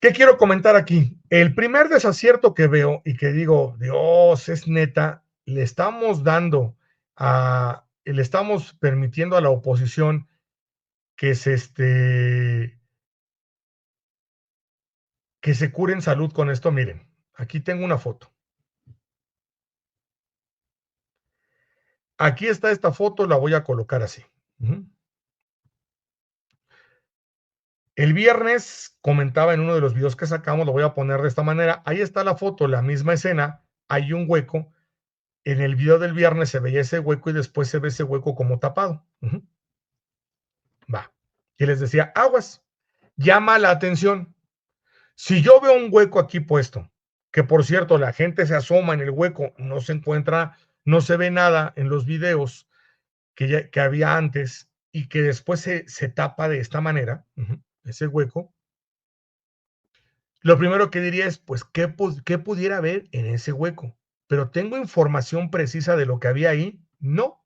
¿Qué quiero comentar aquí? El primer desacierto que veo y que digo, Dios, es neta, le estamos permitiendo a la oposición que que se cure en salud con esto. Miren, aquí tengo una foto. Aquí está esta foto, la voy a colocar así. El viernes comentaba en uno de los videos que sacamos, lo voy a poner de esta manera. Ahí está la foto, la misma escena, hay un hueco. En el video del viernes se veía ese hueco y después se ve ese hueco como tapado. Va. Y les decía, aguas, llama la atención. Si yo veo un hueco aquí puesto, que por cierto, la gente se asoma en el hueco, no se encuentra, no se ve nada en los videos que había antes y que después se tapa de esta manera, ese hueco. Lo primero que diría es, pues, ¿qué pudiera haber en ese hueco? Pero ¿tengo información precisa de lo que había ahí? No.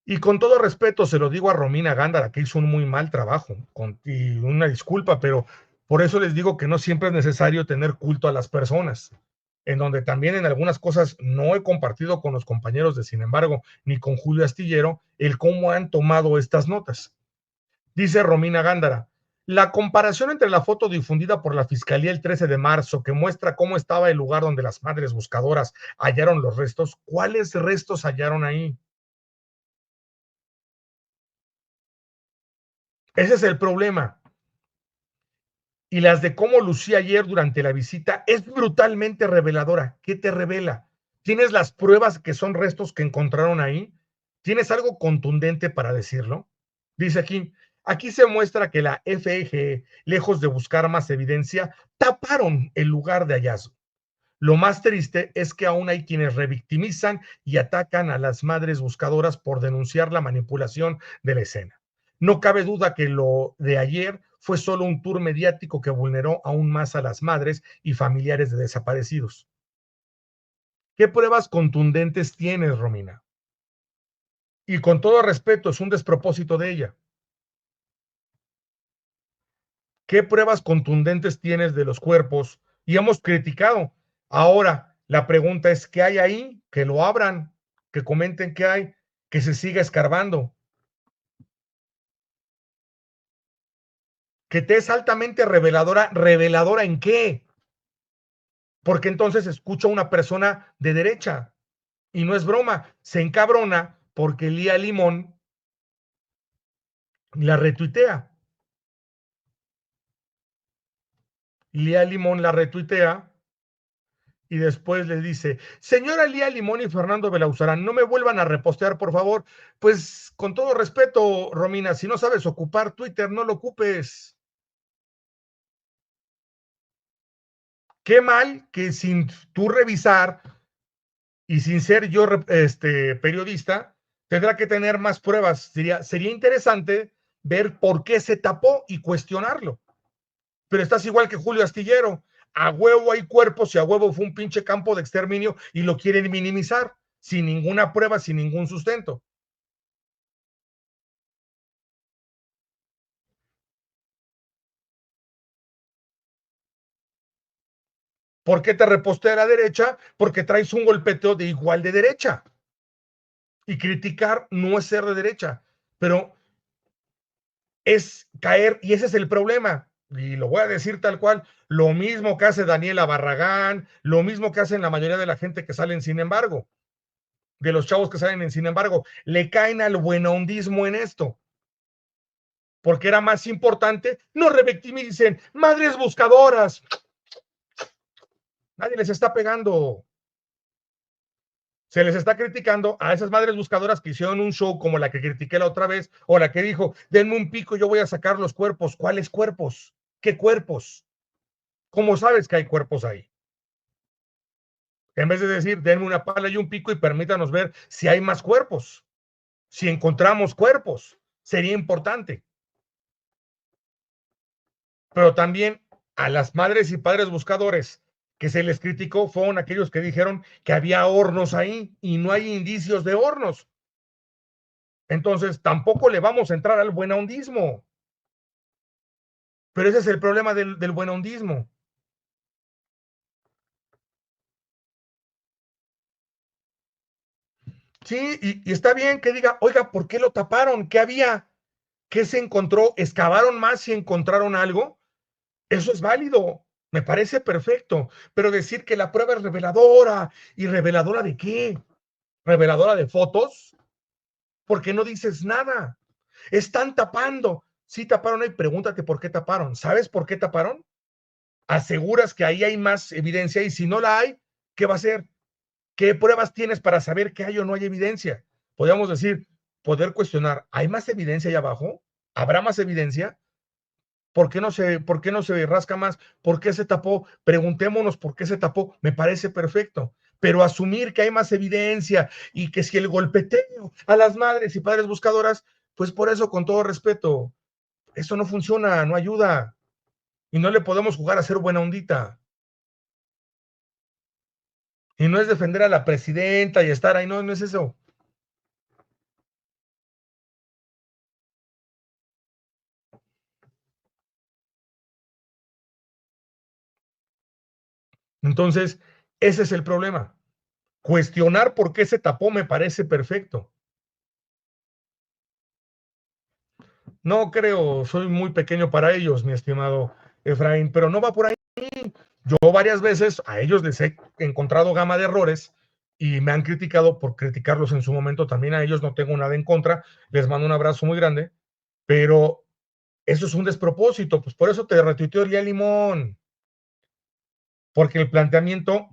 Y con todo respeto se lo digo a Romina Gándara, que hizo un muy mal trabajo, y una disculpa, pero por eso les digo que no siempre es necesario tener culto a las personas, en donde también en algunas cosas no he compartido con los compañeros de Sin embargo, ni con Julio Astillero, el cómo han tomado estas notas. Dice Romina Gándara, la comparación entre la foto difundida por la Fiscalía el 13 de marzo, que muestra cómo estaba el lugar donde las madres buscadoras hallaron los restos, ¿cuáles restos hallaron ahí? Ese es el problema. Y las de cómo lucía ayer durante la visita es brutalmente reveladora. ¿Qué te revela? ¿Tienes las pruebas que son restos que encontraron ahí? ¿Tienes algo contundente para decirlo? Dice aquí se muestra que la FEG, lejos de buscar más evidencia, taparon el lugar de hallazgo. Lo más triste es que aún hay quienes revictimizan y atacan a las madres buscadoras por denunciar la manipulación de la escena. No cabe duda que lo de ayer fue solo un tour mediático que vulneró aún más a las madres y familiares de desaparecidos. ¿Qué pruebas contundentes tienes, Romina? Y con todo respeto, es un despropósito de ella. ¿Qué pruebas contundentes tienes de los cuerpos? Y hemos criticado. Ahora, la pregunta es, ¿qué hay ahí? Que lo abran, que comenten qué hay, que se siga escarbando. Que te es altamente reveladora. ¿Reveladora en qué? Porque entonces escucho a una persona de derecha. Y no es broma, se encabrona porque Lía Limón la retuitea. Lía Limón la retuitea y después le dice, señora Lía Limón y Fernando Belauzarán, no me vuelvan a repostear, por favor. Pues con todo respeto, Romina, si no sabes ocupar Twitter, no lo ocupes. Qué mal que sin tú revisar y sin ser yo periodista, tendrá que tener más pruebas. Sería interesante ver por qué se tapó y cuestionarlo. Pero estás igual que Julio Astillero. A huevo hay cuerpos y a huevo fue un pinche campo de exterminio y lo quieren minimizar sin ninguna prueba, sin ningún sustento. ¿Por qué te reposté a la derecha? Porque traes un golpeteo de igual de derecha. Y criticar no es ser de derecha, pero es caer, y ese es el problema. Y lo voy a decir tal cual, lo mismo que hace Daniela Barragán, lo mismo que hacen la mayoría de la gente que salen sin embargo, de los chavos que salen en sin embargo, le caen al buenondismo en esto. Porque era más importante, no revictimicen, madres buscadoras. Nadie les está pegando. Se les está criticando a esas madres buscadoras que hicieron un show como la que critiqué la otra vez, o la que dijo, denme un pico, yo voy a sacar los cuerpos. ¿Cuáles cuerpos? ¿Qué cuerpos? ¿Cómo sabes que hay cuerpos ahí? En vez de decir, denme una pala y un pico y permítanos ver si hay más cuerpos, si encontramos cuerpos, sería importante. Pero también a las madres y padres buscadores que se les criticó fueron aquellos que dijeron que había hornos ahí y no hay indicios de hornos. Entonces, tampoco le vamos a entrar al buenahondismo. Pero ese es el problema del buenondismo. Sí, y está bien que diga, oiga, ¿por qué lo taparon? ¿Qué había? ¿Qué se encontró? ¿Excavaron más y encontraron algo? Eso es válido, me parece perfecto, pero decir que la prueba es reveladora, ¿y reveladora de qué? ¿Reveladora de fotos? ¿Por qué no dices nada? Están tapando. Sí taparon ahí, pregúntate por qué taparon. ¿Sabes por qué taparon? Aseguras que ahí hay más evidencia y si no la hay, ¿qué va a ser? ¿Qué pruebas tienes para saber que hay o no hay evidencia? Podríamos decir, poder cuestionar, ¿hay más evidencia ahí abajo? ¿Habrá más evidencia? Por qué no se rasca más? ¿Por qué se tapó? Preguntémonos por qué se tapó. Me parece perfecto. Pero asumir que hay más evidencia y que si el golpeteo a las madres y padres buscadoras, pues por eso, con todo respeto, eso no funciona, no ayuda. Y no le podemos jugar a ser buena ondita. Y no es defender a la presidenta y estar ahí, no, no es eso. Entonces, ese es el problema. Cuestionar por qué se tapó me parece perfecto. No creo, soy muy pequeño para ellos, mi estimado Efraín, pero no va por ahí. Yo varias veces a ellos les he encontrado gama de errores y me han criticado por criticarlos en su momento. También a ellos no tengo nada en contra. Les mando un abrazo muy grande, pero eso es un despropósito. Pues por eso te retuiteó el día Limón, porque el planteamiento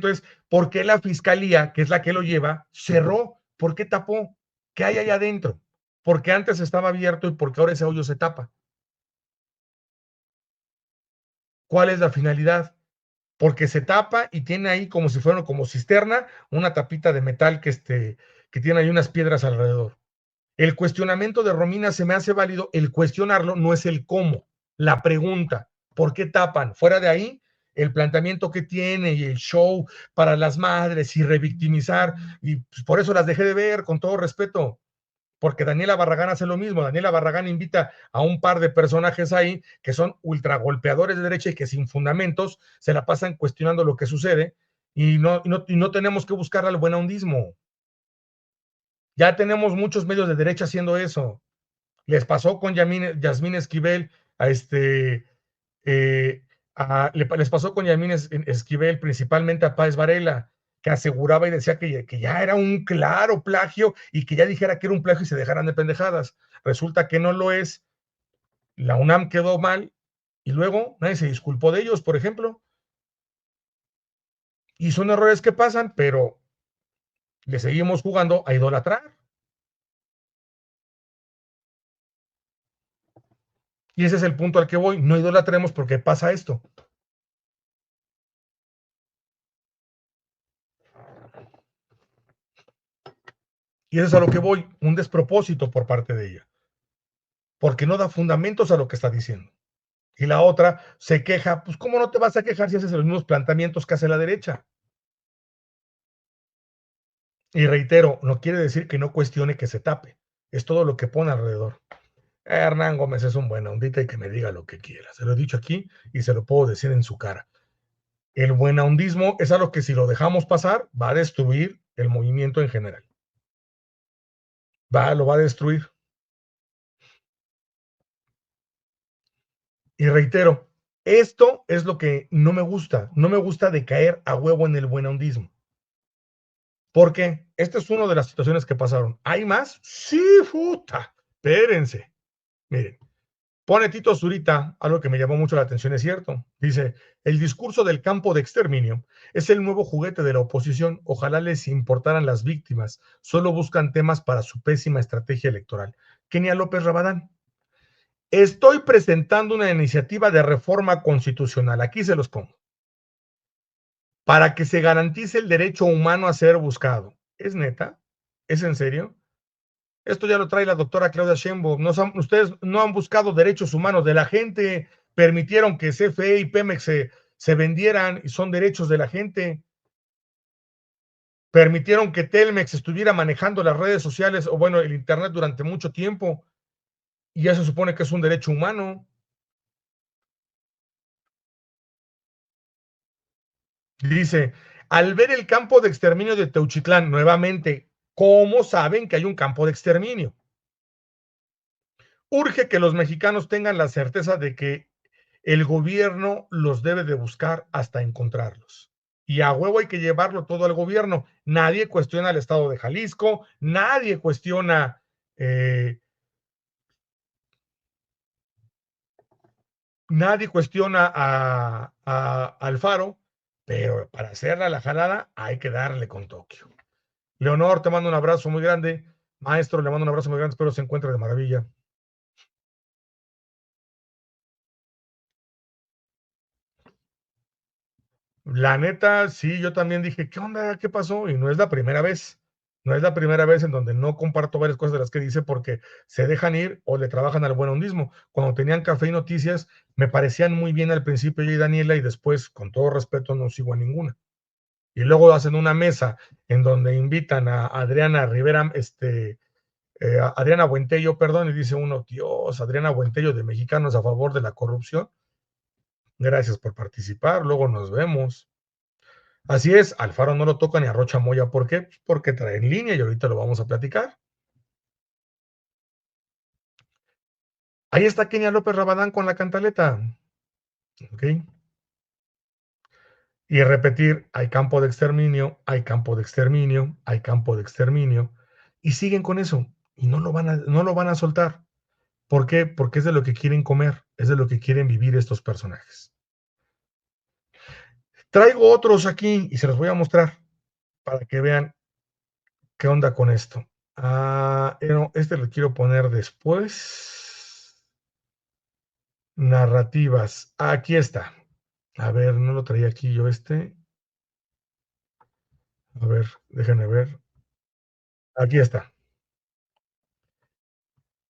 es por qué la fiscalía, que es la que lo lleva, cerró, por qué tapó, qué hay allá adentro, porque antes estaba abierto y porque ahora ese hoyo se tapa. ¿Cuál es la finalidad? Porque se tapa y tiene ahí como si fuera como cisterna, una tapita de metal que tiene ahí unas piedras alrededor. El cuestionamiento de Romina se me hace válido, el cuestionarlo no es el cómo, la pregunta, ¿por qué tapan? Fuera de ahí, el planteamiento que tiene y el show para las madres y revictimizar, y pues por eso las dejé de ver, con todo respeto, porque Daniela Barragán hace lo mismo. Daniela Barragán invita a un par de personajes ahí que son ultra golpeadores de derecha y que sin fundamentos se la pasan cuestionando lo que sucede y no tenemos que buscar al buenondismo. Ya tenemos muchos medios de derecha haciendo eso. Les pasó con Yasmín Esquivel a eh, les pasó con Yasmín Esquivel, principalmente a Páez Varela, que aseguraba y decía que ya era un claro plagio y que ya dijera que era un plagio y se dejaran de pendejadas. Resulta que no lo es. La UNAM quedó mal y luego nadie se disculpó de ellos, por ejemplo. Y son errores que pasan, pero le seguimos jugando a idolatrar. Y ese es el punto al que voy. No idolatremos porque pasa esto. Y eso es a lo que voy. Un despropósito por parte de ella. Porque no da fundamentos a lo que está diciendo. Y la otra se queja, pues ¿cómo no te vas a quejar si haces los mismos planteamientos que hace la derecha? Y reitero, no quiere decir que no cuestione que se tape, es todo lo que pone alrededor. Hernán Gómez es un buena ondita y que me diga lo que quiera, se lo he dicho aquí y se lo puedo decir en su cara. El buena ondismo es algo que si lo dejamos pasar va a destruir el movimiento en general, lo va a destruir. Y reitero, esto es lo que no me gusta de caer a huevo en el buena ondismo. Porque esta es una de las situaciones que pasaron. ¿Hay más? Sí, puta. Espérense. Miren, pone Tito Zurita, algo que me llamó mucho la atención, es cierto. Dice, el discurso del campo de exterminio es el nuevo juguete de la oposición. Ojalá les importaran las víctimas. Solo buscan temas para su pésima estrategia electoral. Kenia López Rabadán. Estoy presentando una iniciativa de reforma constitucional. Aquí se los pongo. Para que se garantice el derecho humano a ser buscado. ¿Es neta? ¿Es en serio? Esto ya lo trae la doctora Claudia Sheinbaum. Ustedes no han buscado derechos humanos de la gente, permitieron que CFE y Pemex se vendieran y son derechos de la gente. Permitieron que Telmex estuviera manejando las redes sociales o bueno, el Internet durante mucho tiempo. Y ya se supone que es un derecho humano. Dice, al ver el campo de exterminio de Teuchitlán, nuevamente, ¿cómo saben que hay un campo de exterminio? Urge que los mexicanos tengan la certeza de que el gobierno los debe de buscar hasta encontrarlos. Y a huevo hay que llevarlo todo al gobierno. Nadie cuestiona el estado de Jalisco, nadie cuestiona a Alfaro, pero para hacerla la jalada hay que darle con Tokio. Leonor, te mando un abrazo muy grande. Maestro, le mando un abrazo muy grande. Espero se encuentre de maravilla. La neta, sí, yo también dije, ¿qué onda? ¿Qué pasó? Y no es la primera vez. No es la primera vez en donde no comparto varias cosas de las que dice porque se dejan ir o le trabajan al buen hondismo. Cuando tenían Café y Noticias, me parecían muy bien al principio yo y Daniela y después, con todo respeto, no sigo a ninguna. Y luego hacen una mesa en donde invitan a Adriana Rivera, a Adriana Buentello, perdón, y dice uno, Dios, Adriana Buentello de Mexicanos a favor de la corrupción. Gracias por participar, luego nos vemos. Así es, Alfaro no lo toca ni a Rocha Moya. ¿Por qué? Porque trae en línea y ahorita lo vamos a platicar. Ahí está Kenia López Rabadán con la cantaleta. ¿Ok? Y repetir, hay campo de exterminio, hay campo de exterminio, hay campo de exterminio. Y siguen con eso. Y no lo van a soltar. ¿Por qué? Porque es de lo que quieren comer, es de lo que quieren vivir estos personajes. Traigo otros aquí y se los voy a mostrar para que vean qué onda con esto. Este lo quiero poner después. Narrativas. Aquí está. A ver, no lo traía aquí yo este. A ver, déjenme ver. Aquí está.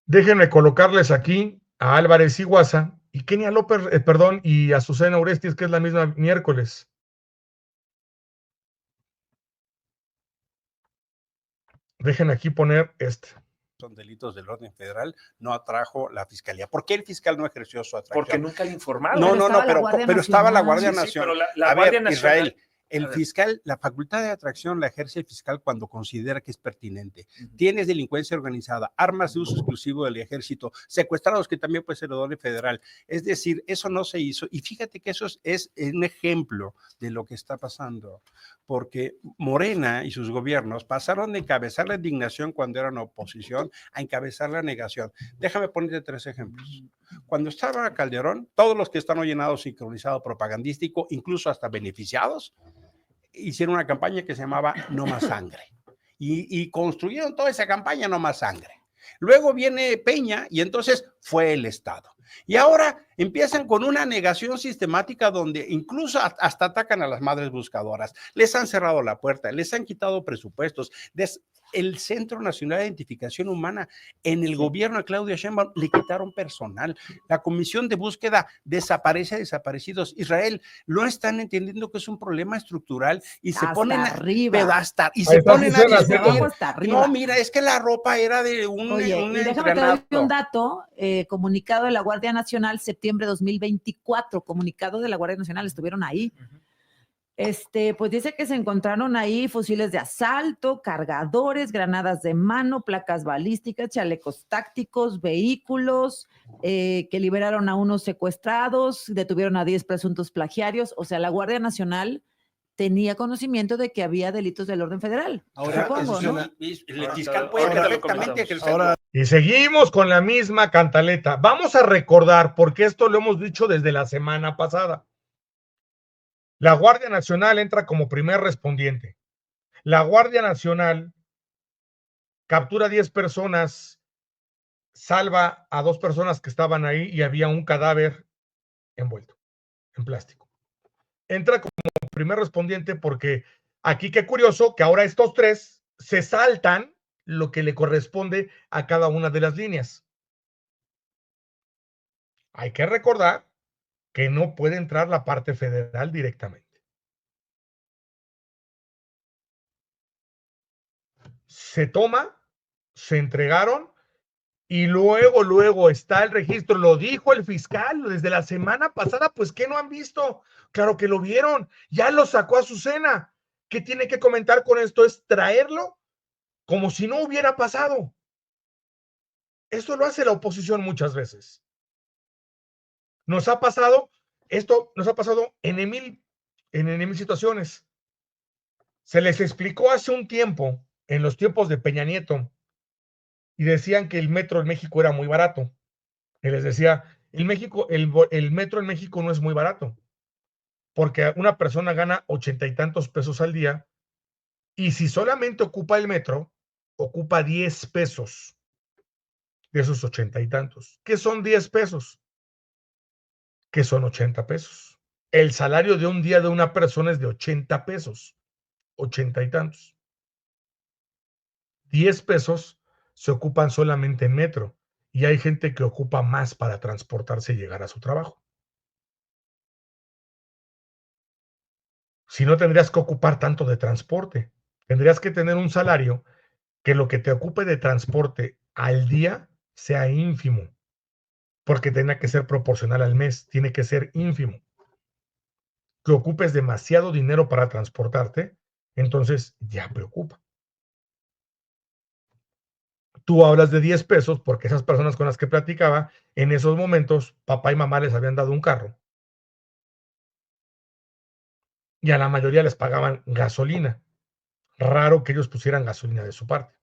Déjenme colocarles aquí a Álvarez Iguaza y Kenia López, perdón, y a Susana Orestes, que es la misma miércoles. Dejen aquí poner este. Son delitos del orden federal, no atrajo la fiscalía. ¿Por qué el fiscal no ejerció su atracción? Porque nunca le informaron. No, pero estaba la Guardia Nacional. Sí, pero la Guardia Nacional. Israel, el fiscal, la facultad de atracción la ejerce el fiscal cuando considera que es pertinente. Tienes delincuencia organizada, armas de uso exclusivo del ejército, secuestrados, que también puede ser el orden federal. Es decir, eso no se hizo. Y fíjate que eso es un ejemplo de lo que está pasando, porque Morena y sus gobiernos pasaron de encabezar la indignación cuando eran oposición a encabezar la negación. Déjame ponerte 3 ejemplos. Cuando estaba Calderón, todos los que están hoy llenados, sincronizados, propagandístico, incluso hasta beneficiados, hicieron una campaña que se llamaba No Más Sangre. Y construyeron toda esa campaña No Más Sangre. Luego viene Peña y entonces fue el Estado. Y ahora empiezan con una negación sistemática donde incluso hasta atacan a las madres buscadoras. Les han cerrado la puerta, les han quitado presupuestos. El Centro Nacional de Identificación Humana, en el gobierno de Claudia Sheinbaum le quitaron personal. La Comisión de Búsqueda desaparece a desaparecidos. Israel, no están entendiendo que es un problema estructural y se ponen arriba. Y se ponen a discutir. No, mira, es que la ropa era de un y déjame te doy un dato, comunicado de la Guardia Nacional, septiembre de 2024, comunicado de la Guardia Nacional, estuvieron ahí. Pues dice que se encontraron ahí fusiles de asalto, cargadores, granadas de mano, placas balísticas, chalecos tácticos, vehículos, que liberaron a unos secuestrados, detuvieron a 10 presuntos plagiarios. O sea, la Guardia Nacional tenía conocimiento de que había delitos del orden federal. Ahora, supongo, ¿no? El fiscal puede perfectamente ejercerlo. Y seguimos con la misma cantaleta. Vamos a recordar, porque esto lo hemos dicho desde la semana pasada. La Guardia Nacional entra como primer respondiente. La Guardia Nacional captura 10 personas, salva a 2 personas que estaban ahí y había un cadáver envuelto en plástico. Entra como primer respondiente porque aquí qué curioso que ahora estos 3 se saltan lo que le corresponde a cada una de las líneas. Hay que recordar que no puede entrar la parte federal directamente. Se toma, se entregaron Y luego está el registro, lo dijo el fiscal desde la semana pasada, pues ¿qué no han visto? Claro que lo vieron, ya lo sacó Azucena. ¿Qué tiene que comentar con esto? Es traerlo como si no hubiera pasado. Esto lo hace la oposición muchas veces. Nos ha pasado, esto nos ha pasado en mil situaciones. Se les explicó hace un tiempo, en los tiempos de Peña Nieto, y decían que el metro en México era muy barato. Y les decía, el metro en México no es muy barato, porque una persona gana 80 y tantos pesos al día, y si solamente ocupa el metro, ocupa 10 pesos de esos 80 y tantos. ¿Qué son 10 pesos? Que son 80 pesos. El salario de un día de una persona es de 80 pesos, 80 y tantos. 10 pesos se ocupan solamente en metro, y hay gente que ocupa más para transportarse y llegar a su trabajo. Si no, tendrías que ocupar tanto de transporte. Tendrías que tener un salario que lo que te ocupe de transporte al día sea ínfimo, porque tiene que ser proporcional al mes, tiene que ser ínfimo. Que ocupes demasiado dinero para transportarte, entonces ya preocupa. Tú hablas de 10 pesos porque esas personas con las que platicaba, en esos momentos, papá y mamá les habían dado un carro. Y a la mayoría les pagaban gasolina. Raro que ellos pusieran gasolina de su parte.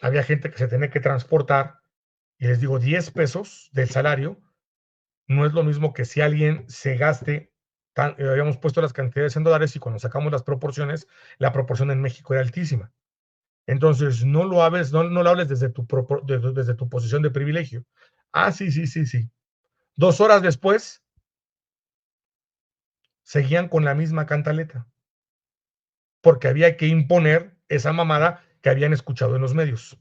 Había gente que se tenía que transportar, y les digo, 10 pesos del salario no es lo mismo que si alguien se gaste, habíamos puesto las cantidades en dólares y cuando sacamos las proporciones, la proporción en México era altísima. Entonces, no lo hables desde tu posición de privilegio. Ah, sí. 2 horas después, seguían con la misma cantaleta, porque había que imponer esa mamada que habían escuchado en los medios.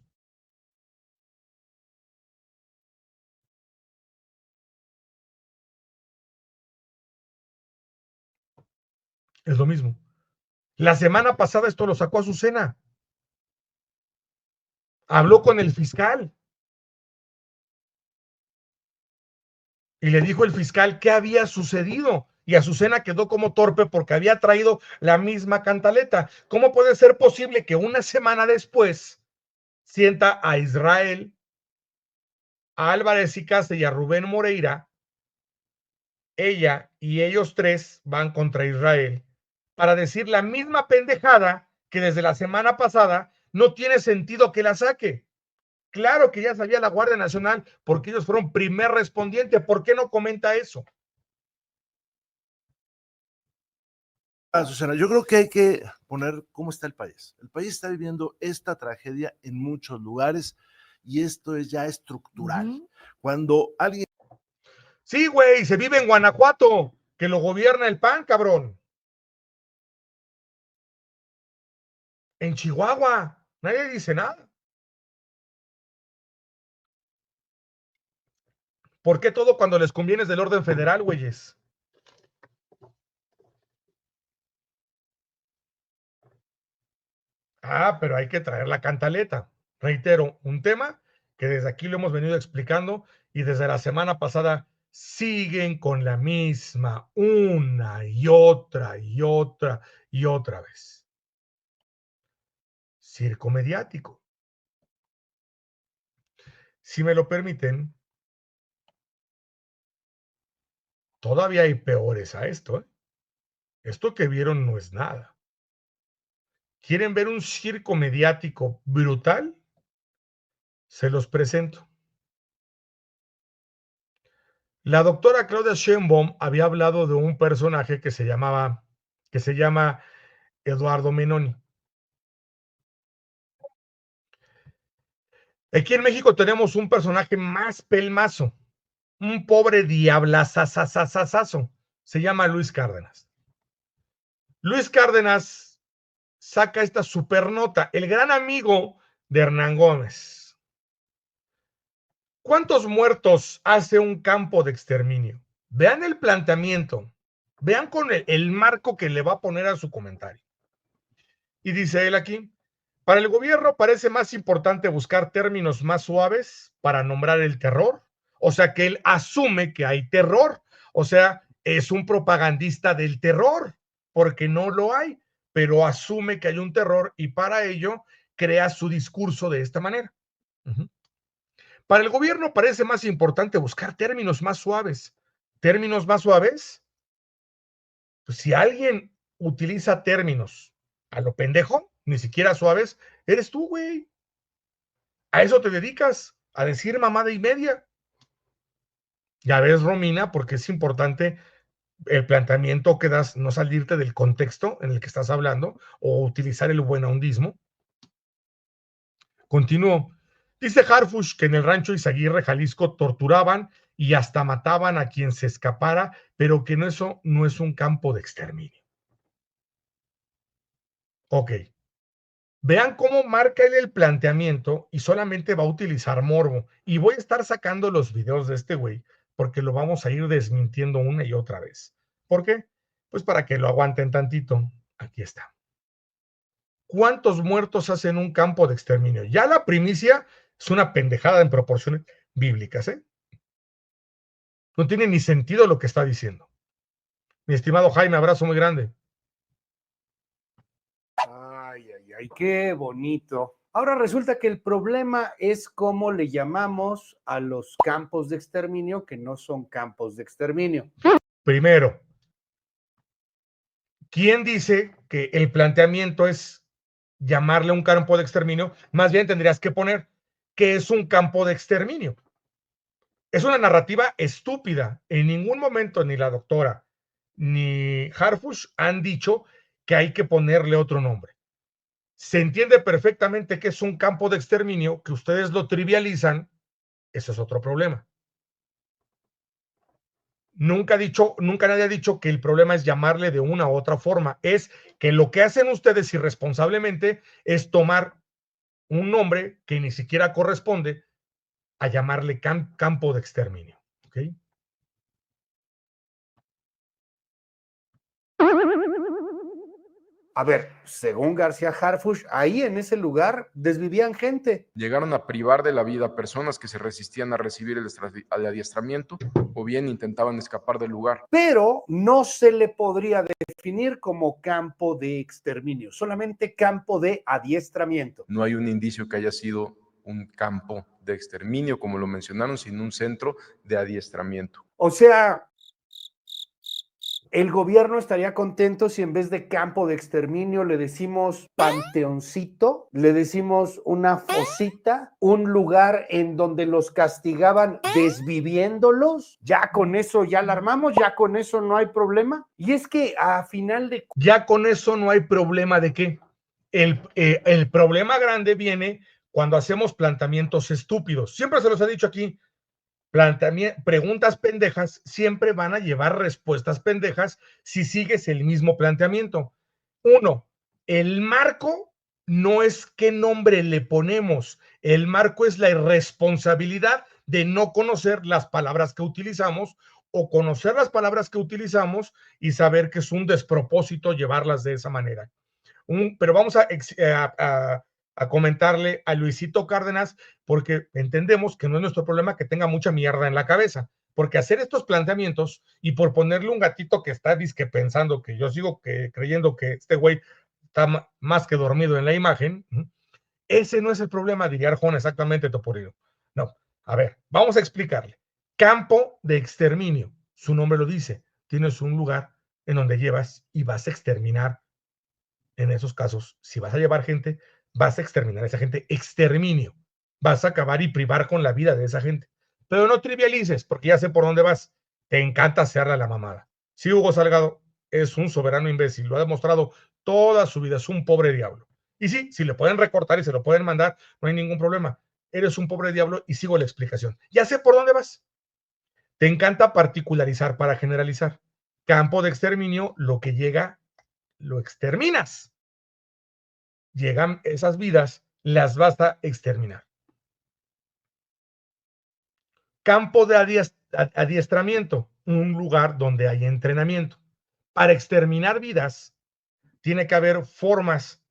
Es lo mismo. La semana pasada esto lo sacó Azucena. Habló con el fiscal y le dijo el fiscal qué había sucedido. Y Azucena quedó como torpe porque había traído la misma cantaleta. ¿Cómo puede ser posible que una semana después sienta a Israel, a Álvarez y Casa y a Rubén Moreira, ella y ellos tres van contra Israel para decir la misma pendejada que desde la semana pasada no tiene sentido que la saque? Claro que ya sabía la Guardia Nacional porque ellos fueron primer respondiente. ¿Por qué no comenta eso? Susana, yo creo que hay que poner cómo está el país. El país está viviendo esta tragedia en muchos lugares y esto es ya estructural. Cuando alguien... Sí, güey, se vive en Guanajuato, que lo gobierna el PAN, cabrón. En Chihuahua, nadie dice nada. ¿Por qué todo cuando les conviene es del orden federal, güeyes? Ah, pero hay que traer la cantaleta. Reitero, un tema que desde aquí lo hemos venido explicando y desde la semana pasada siguen con la misma una y otra vez. Circo mediático. Si me lo permiten, todavía hay peores a esto, ¿eh? Esto que vieron no es nada. ¿Quieren ver un circo mediático brutal? Se los presento. La doctora Claudia Sheinbaum había hablado de un personaje que se llama Eduardo Menoni. Aquí en México tenemos un personaje más pelmazo, un pobre diablazazazazazo. Se llama Luis Cárdenas. Luis Cárdenas saca esta supernota, el gran amigo de Hernán Gómez. ¿Cuántos muertos hace un campo de exterminio? Vean el planteamiento, vean con el marco que le va a poner a su comentario. Y dice él aquí, Para el gobierno parece más importante buscar términos más suaves para nombrar el terror. O sea que él asume que hay terror. O sea, es un propagandista del terror, porque no lo hay, pero asume que hay un terror y para ello crea su discurso de esta manera. Para el gobierno parece más importante buscar términos más suaves. ¿Términos más suaves? Pues si alguien utiliza términos a lo pendejo, ni siquiera suaves, eres tú, güey. A eso te dedicas, a decir mamada y media. Ya ves, Romina, porque es importante el planteamiento que das, no salirte del contexto en el que estás hablando o utilizar el buenahondismo. Continúo. Dice Harfush que en el rancho Izaguirre, Jalisco, torturaban y hasta mataban a quien se escapara, pero que eso no es un campo de exterminio. Ok. Vean cómo marca él el planteamiento y solamente va a utilizar morbo. Y voy a estar sacando los videos de este güey porque lo vamos a ir desmintiendo una y otra vez. ¿Por qué? Pues para que lo aguanten tantito. Aquí está. ¿Cuántos muertos hacen un campo de exterminio? Ya la primicia es una pendejada en proporciones bíblicas, ¿eh? No tiene ni sentido lo que está diciendo. Mi estimado Jaime, abrazo muy grande. Ay, ay, ay, qué bonito. Ahora resulta que el problema es cómo le llamamos a los campos de exterminio que no son campos de exterminio. Primero, ¿quién dice que el planteamiento es llamarle un campo de exterminio? Más bien tendrías que poner que es un campo de exterminio. Es una narrativa estúpida. En ningún momento ni la doctora ni Harfush han dicho que hay que ponerle otro nombre. Se entiende perfectamente que es un campo de exterminio, que ustedes lo trivializan, eso es otro problema. Nunca nadie ha dicho que el problema es llamarle de una u otra forma, es que lo que hacen ustedes irresponsablemente es tomar un nombre que ni siquiera corresponde a llamarle campo de exterminio. ¿Ok? A ver, según García Harfush, ahí en ese lugar desvivían gente. Llegaron a privar de la vida a personas que se resistían a recibir el adiestramiento o bien intentaban escapar del lugar. Pero no se le podría definir como campo de exterminio, solamente campo de adiestramiento. No hay un indicio que haya sido un campo de exterminio, como lo mencionaron, sino un centro de adiestramiento. O sea, el gobierno estaría contento si en vez de campo de exterminio le decimos panteoncito, le decimos una fosita, un lugar en donde los castigaban desviviéndolos. Ya con eso ya la armamos, ya con eso no hay problema. Y es que a final de... Ya con eso no hay problema de qué. El problema grande viene cuando hacemos planteamientos estúpidos. Siempre se los he dicho aquí. Preguntas pendejas siempre van a llevar respuestas pendejas si sigues el mismo planteamiento. Uno, el marco no es qué nombre le ponemos, el marco es la irresponsabilidad de no conocer las palabras que utilizamos o conocer las palabras que utilizamos y saber que es un despropósito llevarlas de esa manera. Pero vamos a comentarle a Luisito Cárdenas, porque entendemos que no es nuestro problema que tenga mucha mierda en la cabeza, porque hacer estos planteamientos y por ponerle un gatito que está disque pensando que yo sigo creyendo que este güey está más que dormido en la imagen, ese no es el problema, diría Arjona, exactamente, Toporino. No, a ver, vamos a explicarle. Campo de exterminio, su nombre lo dice, tienes un lugar en donde llevas y vas a exterminar. En esos casos, si vas a llevar gente, vas a exterminar a esa gente, exterminio. Vas a acabar y privar con la vida de esa gente. Pero no trivialices, porque ya sé por dónde vas. Te encanta hacerle la mamada. Sí, Hugo Salgado es un soberano imbécil, lo ha demostrado toda su vida, es un pobre diablo. Y sí, si le pueden recortar y se lo pueden mandar, no hay ningún problema. Eres un pobre diablo y sigo la explicación. Ya sé por dónde vas. Te encanta particularizar para generalizar. Campo de exterminio, lo que llega, lo exterminas. Llegan esas vidas, las vas a exterminar. Campo de adiestramiento, un lugar donde hay entrenamiento. Para exterminar vidas, tiene que haber formas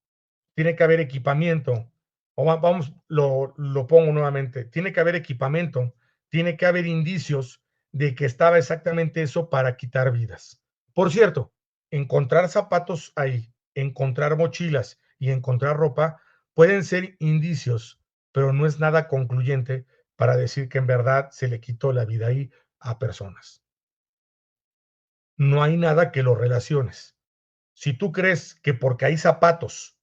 tiene que haber equipamiento, o vamos, lo pongo nuevamente, tiene que haber equipamiento, tiene que haber indicios de que estaba exactamente eso para quitar vidas. Por cierto, encontrar zapatos ahí, encontrar mochilas y encontrar ropa pueden ser indicios, pero no es nada concluyente para decir que en verdad se le quitó la vida ahí a personas. No hay nada que lo relaciones. Si tú crees que porque hay zapatos,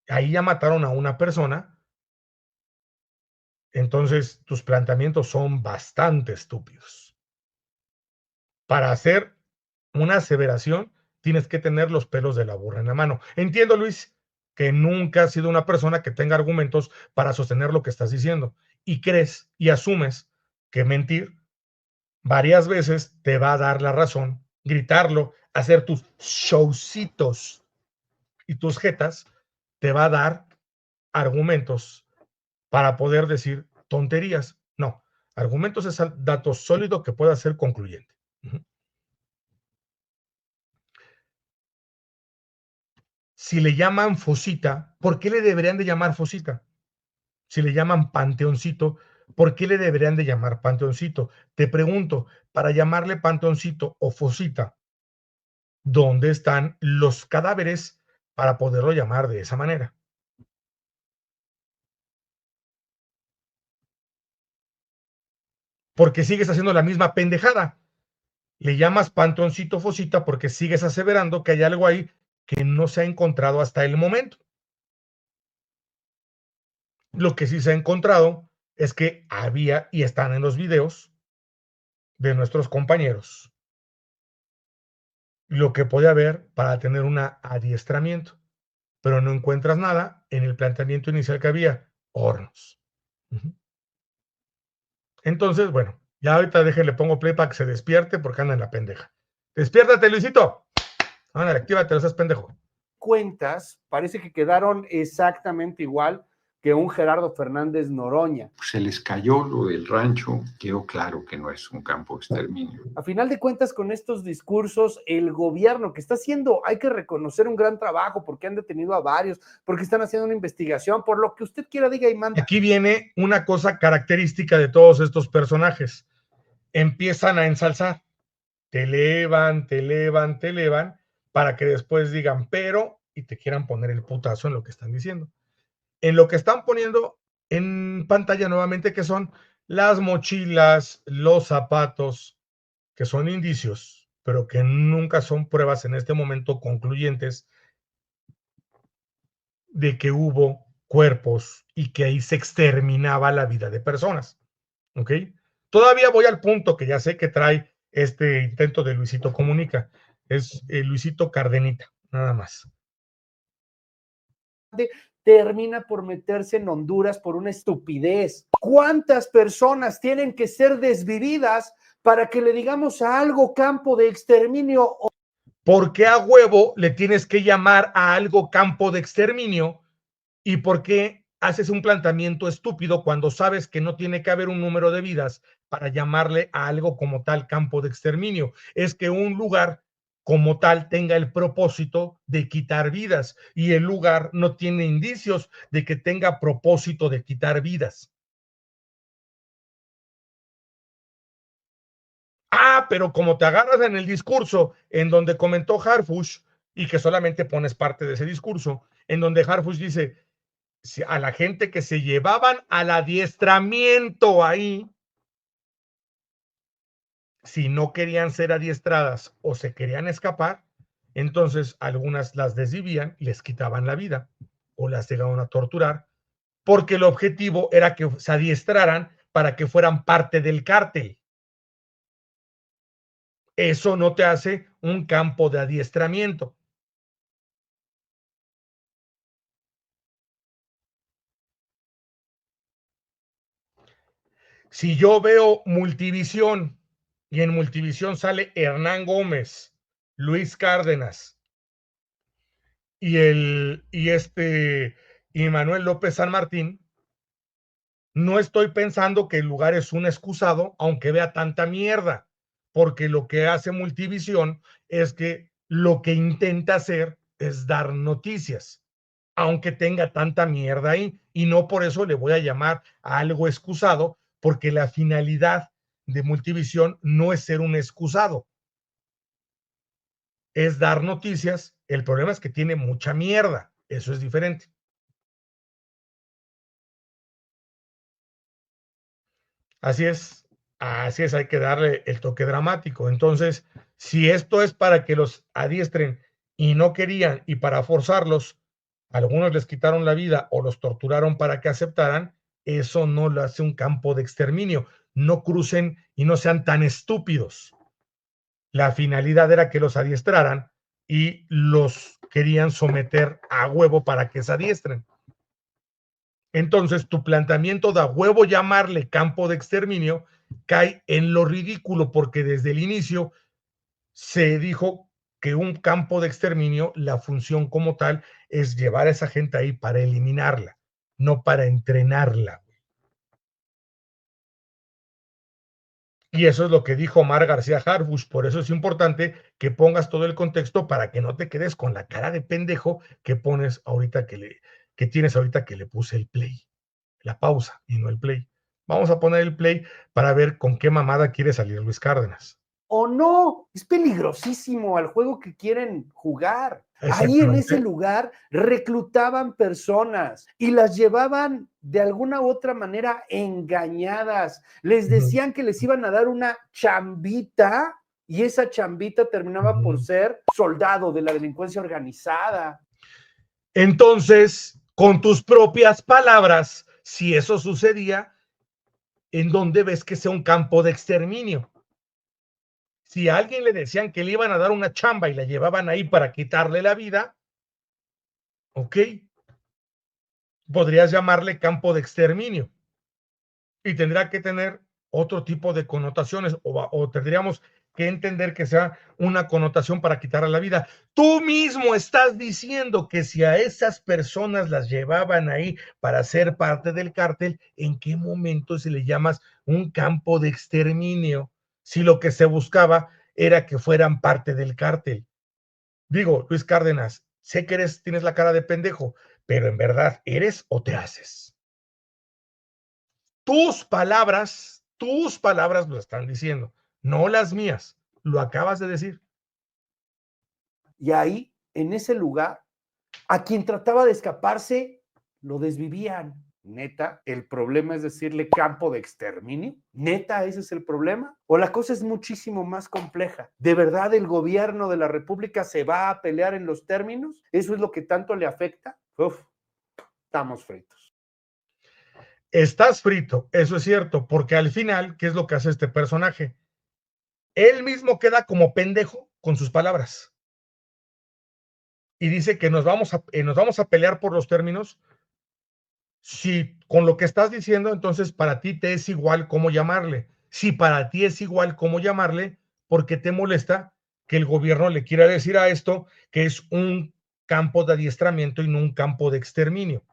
ahí ya mataron a una persona, entonces tus planteamientos son bastante estúpidos. Para hacer una aseveración, tienes que tener los pelos de la burra en la mano. Entiendo, Luis, que nunca has sido una persona que tenga argumentos para sostener lo que estás diciendo y crees y asumes que mentir varias veces te va a dar la razón, gritarlo, hacer tus showcitos y tus jetas, te va a dar argumentos para poder decir tonterías. No, argumentos es dato sólido que pueda ser concluyente. Si le llaman fosita, ¿por qué le deberían de llamar fosita? Si le llaman panteoncito, ¿por qué le deberían de llamar panteoncito? Te pregunto, para llamarle panteoncito o fosita, ¿dónde están los cadáveres para poderlo llamar de esa manera? Porque sigues haciendo la misma pendejada. Le llamas panteoncito fosita porque sigues aseverando que hay algo ahí que no se ha encontrado hasta el momento. Lo que sí se ha encontrado es que había y están en los videos de nuestros compañeros lo que puede haber para tener un adiestramiento, pero no encuentras nada en el planteamiento inicial que había, hornos. Entonces, bueno, ya ahorita le pongo play para que se despierte porque anda en la pendeja. Despiértate, Luisito. Ándale, actívate, no seas pendejo. Cuentas, parece que quedaron exactamente igual que un Gerardo Fernández Noroña. Se les cayó lo del rancho, quedó claro que no es un campo de exterminio. A final de cuentas, con estos discursos, el gobierno que está haciendo, hay que reconocer un gran trabajo porque han detenido a varios, porque están haciendo una investigación, por lo que usted quiera, diga y manda. Aquí viene una cosa característica de todos estos personajes. Empiezan a ensalzar, te elevan, para que después digan pero y te quieran poner el putazo en lo que están diciendo. En lo que están poniendo en pantalla nuevamente, que son las mochilas, los zapatos, que son indicios, pero que nunca son pruebas en este momento concluyentes de que hubo cuerpos y que ahí se exterminaba la vida de personas. ¿Ok? Todavía voy al punto que ya sé que trae este intento de Luisito Comunica. Es Luisito Cardenita, nada más. Termina por meterse en Honduras por una estupidez. ¿Cuántas personas tienen que ser desvividas para que le digamos a algo campo de exterminio? ¿Por qué a huevo le tienes que llamar a algo campo de exterminio? ¿Y por qué haces un planteamiento estúpido cuando sabes que no tiene que haber un número de vidas para llamarle a algo como tal campo de exterminio? Es que un lugar como tal tenga el propósito de quitar vidas y el lugar no tiene indicios de que tenga propósito de quitar vidas. Pero como te agarras en el discurso en donde comentó Harfush y que solamente pones parte de ese discurso, en donde Harfush dice a la gente que se llevaban al adiestramiento ahí, si no querían ser adiestradas o se querían escapar, entonces algunas las desvivían, les quitaban la vida o las llegaban a torturar, porque el objetivo era que se adiestraran para que fueran parte del cártel. Eso no te hace un campo de adiestramiento. Si yo veo Multivisión y en Multivisión sale Hernán Gómez, Luis Cárdenas y Manuel López San Martín, no estoy pensando que el lugar es un excusado, aunque vea tanta mierda, porque lo que hace Multivisión es que lo que intenta hacer es dar noticias. aunque tenga tanta mierda ahí. Y no por eso le voy a llamar a algo excusado, porque la finalidad de Multivisión no es ser un excusado, es dar noticias. El problema es que tiene mucha mierda, eso es diferente. Así es, hay que darle el toque dramático. Entonces, si esto es para que los adiestren y no querían, y para forzarlos, algunos les quitaron la vida o los torturaron para que aceptaran, eso no lo hace un campo de exterminio. No crucen y no sean tan estúpidos. La finalidad era que los adiestraran y los querían someter a huevo para que se adiestren. Entonces, tu planteamiento de a huevo llamarle campo de exterminio cae en lo ridículo, porque desde el inicio se dijo que un campo de exterminio, la función como tal, es llevar a esa gente ahí para eliminarla, no para entrenarla. Y eso es lo que dijo Omar García Harfuch. Por eso es importante que pongas todo el contexto para que no te quedes con la cara de pendejo que pones ahorita que tienes ahorita que le puse el play, la pausa y no el play. Vamos a poner el play para ver con qué mamada quiere salir Luis Cárdenas. O no, es peligrosísimo al juego que quieren jugar. Ahí en ese lugar reclutaban personas y las llevaban de alguna u otra manera engañadas. Les decían que les iban a dar una chambita y esa chambita terminaba por ser soldado de la delincuencia organizada. Entonces, con tus propias palabras, si eso sucedía, ¿en dónde ves que sea un campo de exterminio? Si a alguien le decían que le iban a dar una chamba y la llevaban ahí para quitarle la vida, ok, podrías llamarle campo de exterminio y tendrá que tener otro tipo de connotaciones o tendríamos que entender que sea una connotación para quitarle la vida. Tú mismo estás diciendo que si a esas personas las llevaban ahí para ser parte del cártel, ¿en qué momento se le llamas un campo de exterminio? Si lo que se buscaba era que fueran parte del cártel. Digo, Luis Cárdenas, sé que tienes la cara de pendejo, pero en verdad, ¿eres o te haces? Tus palabras lo están diciendo, no las mías, lo acabas de decir. Y ahí, en ese lugar, a quien trataba de escaparse, lo desvivían. Neta, ¿el problema es decirle campo de exterminio? ¿Neta ese es el problema? ¿O la cosa es muchísimo más compleja? ¿De verdad el gobierno de la República se va a pelear en los términos? ¿Eso es lo que tanto le afecta? Uf, estamos fritos. Estás frito, eso es cierto, porque al final, ¿qué es lo que hace este personaje? Él mismo queda como pendejo con sus palabras. Y dice que nos vamos a pelear por los términos. Si con lo que estás diciendo, entonces para ti te es igual cómo llamarle. Si para ti es igual cómo llamarle, ¿por qué te molesta que el gobierno le quiera decir a esto que es un campo de adiestramiento y no un campo de exterminio?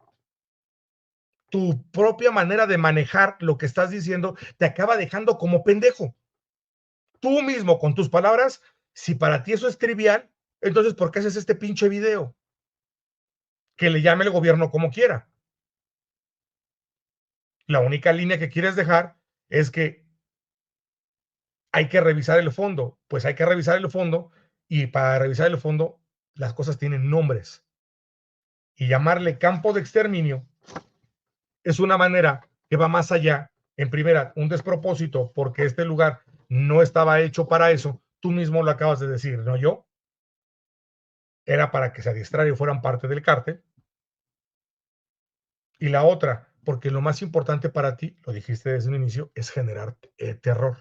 Tu propia manera de manejar lo que estás diciendo te acaba dejando como pendejo. Tú mismo, con tus palabras, si para ti eso es trivial, entonces ¿por qué haces este pinche video? Que le llame el gobierno como quiera. La única línea que quieres dejar es que hay que revisar el fondo. Pues hay que revisar el fondo y para revisar el fondo las cosas tienen nombres. Y llamarle campo de exterminio es una manera que va más allá. En primera, un despropósito porque este lugar no estaba hecho para eso. Tú mismo lo acabas de decir, no yo. Era para que se adiestraran y fueran parte del cártel. Y la otra, porque lo más importante para ti, lo dijiste desde un inicio, es generar terror.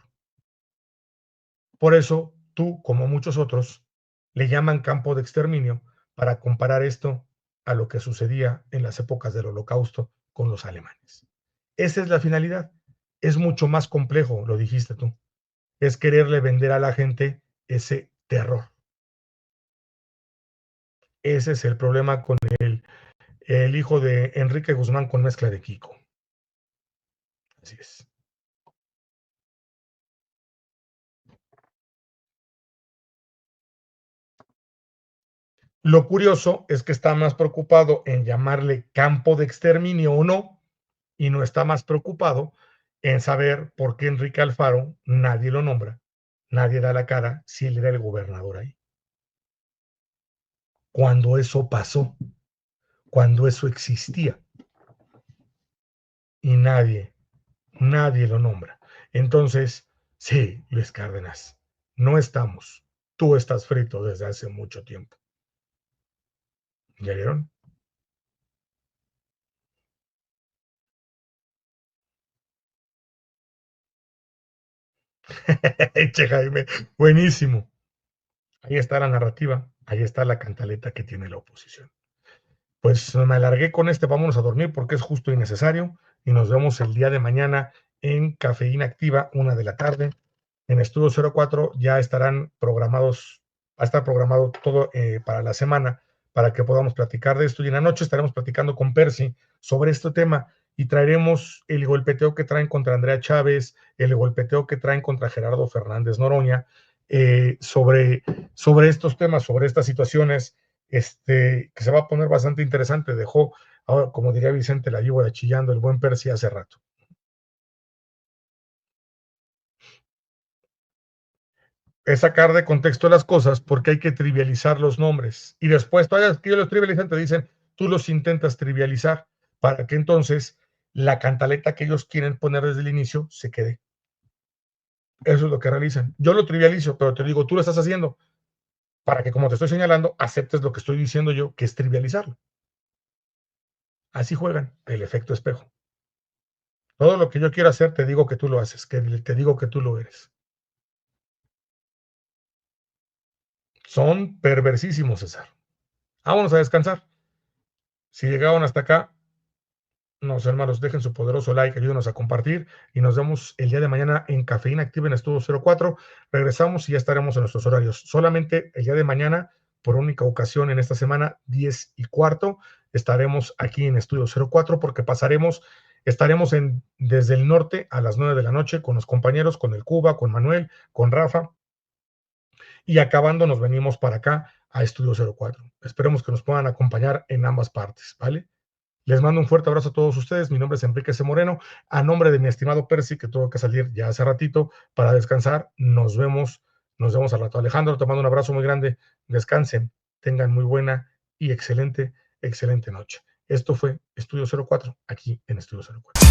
Por eso tú, como muchos otros, le llaman campo de exterminio para comparar esto a lo que sucedía en las épocas del Holocausto con los alemanes. Esa es la finalidad. Es mucho más complejo, lo dijiste tú. Es quererle vender a la gente ese terror. Ese es el problema con el hijo de Enrique Guzmán con mezcla de Kiko. Así es. Lo curioso es que está más preocupado en llamarle campo de exterminio o no, y no está más preocupado en saber por qué Enrique Alfaro nadie lo nombra, nadie da la cara si él era el gobernador ahí. Cuando eso pasó, cuando eso existía, y nadie lo nombra. Entonces, sí, Luis Cárdenas, no estamos. Tú estás frito desde hace mucho tiempo. ¿Ya vieron? Che, Jaime, buenísimo. Ahí está la narrativa, ahí está la cantaleta que tiene la oposición. Pues me alargué con vámonos a dormir porque es justo y necesario, y nos vemos el día de mañana en Cafeína Activa, 1 de la tarde. En Estudio 04 ya estarán programados, va a estar programado todo para la semana, para que podamos platicar de esto, y en la noche estaremos platicando con Percy sobre este tema, y traeremos el golpeteo que traen contra Andrea Chávez, el golpeteo que traen contra Gerardo Fernández Noroña, sobre estos temas, sobre estas situaciones, que se va a poner bastante interesante. Dejó, ahora, como diría Vicente, la víbora chillando el buen Percy hace rato. Es sacar de contexto las cosas, porque hay que trivializar los nombres. Y después, todavía que yo los trivializan, te dicen, tú los intentas trivializar, para que entonces la cantaleta que ellos quieren poner desde el inicio se quede. Eso es lo que realizan. Yo lo trivializo, pero te digo, tú lo estás haciendo para que, como te estoy señalando, aceptes lo que estoy diciendo yo, que es trivializarlo. Así juegan, el efecto espejo. Todo lo que yo quiero hacer, te digo que tú lo haces, que te digo que tú lo eres. Son perversísimos, César. Vámonos a descansar. Si llegaron hasta acá, nos hermanos, dejen su poderoso like, ayúdenos a compartir, y nos vemos el día de mañana en Cafeína Activa en Estudio 04. Regresamos y ya estaremos en nuestros horarios. Solamente el día de mañana, por única ocasión en esta semana, 10:15, estaremos aquí en Estudio 04, porque estaremos desde el norte a las 9 de la noche con los compañeros, con el Cuba, con Manuel, con Rafa, y acabando nos venimos para acá a Estudio 04. Esperemos que nos puedan acompañar en ambas partes, ¿vale? Les mando un fuerte abrazo a todos ustedes. Mi nombre es Enrique C. Moreno. A nombre de mi estimado Percy, que tuvo que salir ya hace ratito para descansar, nos vemos al rato. Alejandro, te mando un abrazo muy grande. Descansen, tengan muy buena y excelente noche. Esto fue Estudio 04, aquí en Estudio 04.